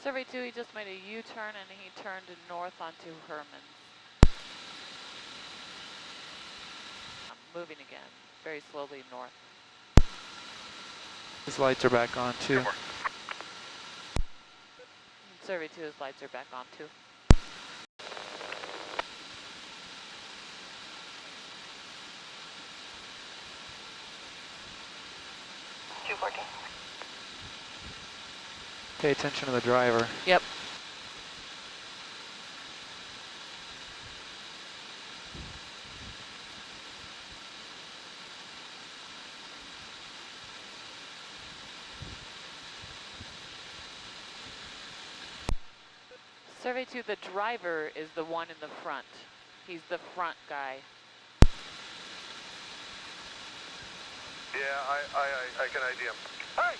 Survey 2, he just made a U-turn and he turned north onto Herman. I'm moving again, very slowly north. His lights are back on too. Survey 2, his lights are back on too. Working. Pay attention to the driver. Yep. Survey 2, the driver is the one in the front. He's the front guy. Yeah, I can ID him. Hey!